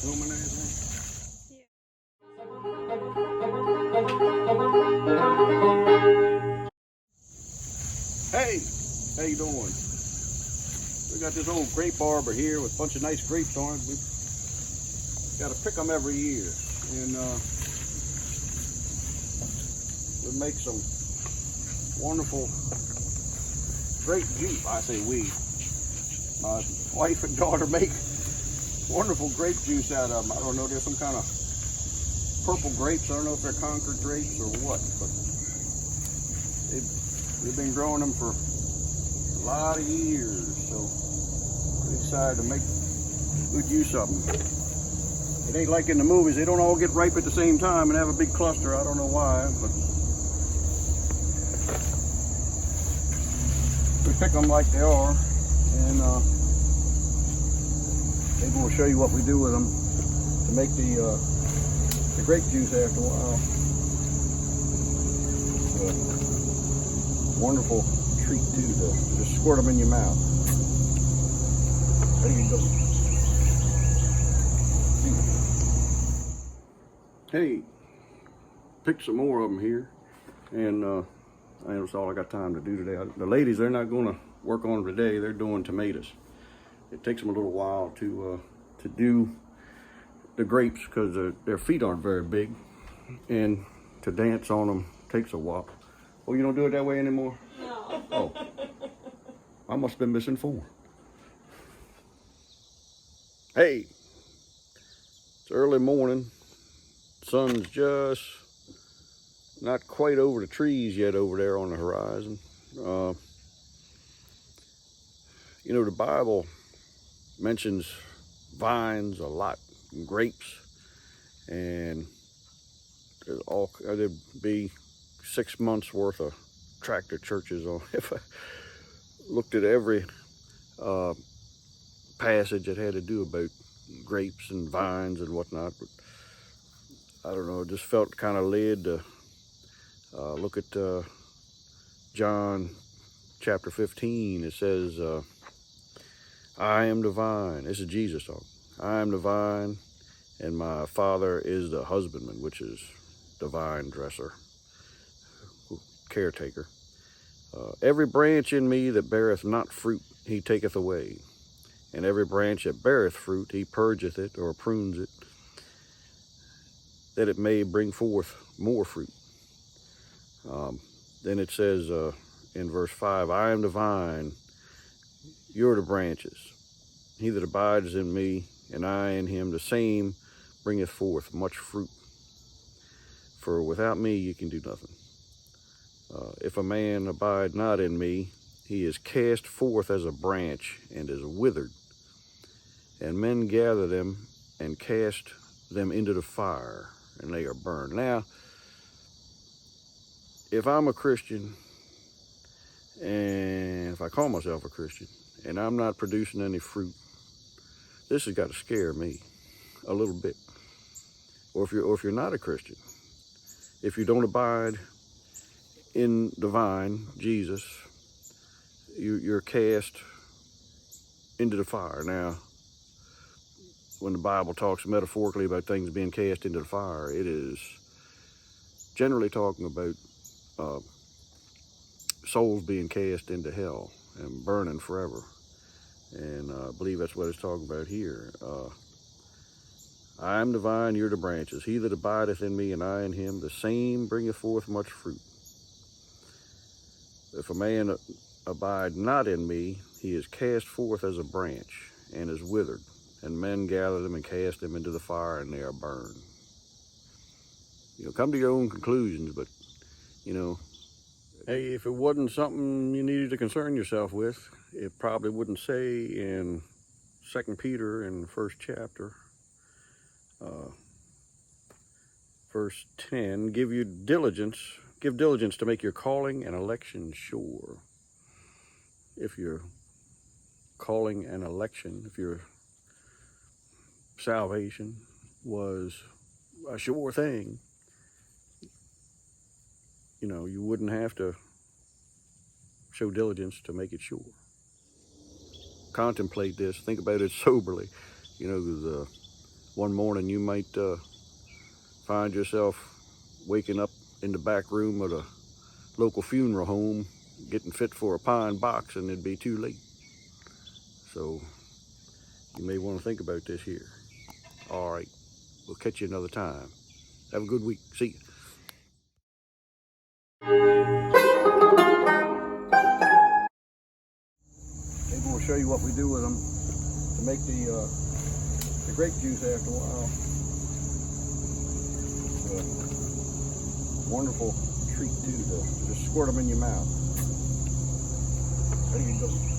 Filming everything? Hey, how you doing? We got this old grape arbor here with a bunch of nice grapes on it. We got to pick them every year, and we make some wonderful grape juice. I say we. My wife and daughter make wonderful grape juice out of them. I don't know, there's some kind of purple grapes. I don't know if they're Concord grapes or what, but we've been growing them for a lot of years, so we decided to make good use of them. It ain't like in the movies, they don't all get ripe at the same time and have a big cluster. I don't know why, but we pick them like they are, and maybe we'll show you what we do with them to make the grape juice after a while. It's a wonderful treat too to just squirt them in your mouth. There you go. Hey, picked some more of them here, and that's all I got time to do today. The ladies, they're not going to work on them today. They're doing tomatoes. It takes them a little while to do the grapes because their feet aren't very big, and to dance on them takes a while. Oh, you don't do it that way anymore? No. Oh, I must have been misinformed. Hey, it's early morning. Sun's just not quite over the trees yet over there on the horizon. You know, the Bible mentions vines a lot, and grapes, and there'd be 6 months worth of tractor churches on if I looked at every passage that had to do about grapes and vines and whatnot. But I don't know, it just felt kind of led to look at John chapter 15. It says, I am the vine. This is Jesus talking. I am the vine, and my Father is the husbandman, which is the vine dresser, caretaker. Every branch in me that beareth not fruit, he taketh away. And every branch that beareth fruit, he purgeth it or prunes it, that it may bring forth more fruit. Then it says in verse 5, I am the vine, you're the branches. He that abides in me, and I in him, the same bringeth forth much fruit. For without me you can do nothing. If a man abide not in me, he is cast forth as a branch and is withered. And men gather them and cast them into the fire, and they are burned. Now, if I'm a Christian, and if I call myself a Christian, and I'm not producing any fruit, this has got to scare me a little bit. Or if you're not a Christian, if you don't abide in the vine, Jesus, you're cast into the fire. Now, when the Bible talks metaphorically about things being cast into the fire, it is generally talking about souls being cast into hell and burning forever. And I believe that's what it's talking about here. I am the vine, you're the branches. He that abideth in me, and I in him, the same bringeth forth much fruit. If a man abide not in me, he is cast forth as a branch and is withered. And men gather them and cast them into the fire, and they are burned. You know, come to your own conclusions, but, you know, hey, if it wasn't something you needed to concern yourself with, it probably wouldn't say in 2 Peter in the first chapter, verse 10, give diligence to make your calling and election sure. If your calling and election, if your salvation was a sure thing, you know, you wouldn't have to show diligence to make it sure. Contemplate this, think about it soberly. You know, one morning you might find yourself waking up in the back room of a local funeral home getting fit for a pine box, and it'd be too late. So you may want to think about this here. All right, we'll catch you another time. Have a good week. See you. Maybe we'll show you what we do with them to make the grape juice after a while. It's a wonderful treat too to just squirt them in your mouth. There you go.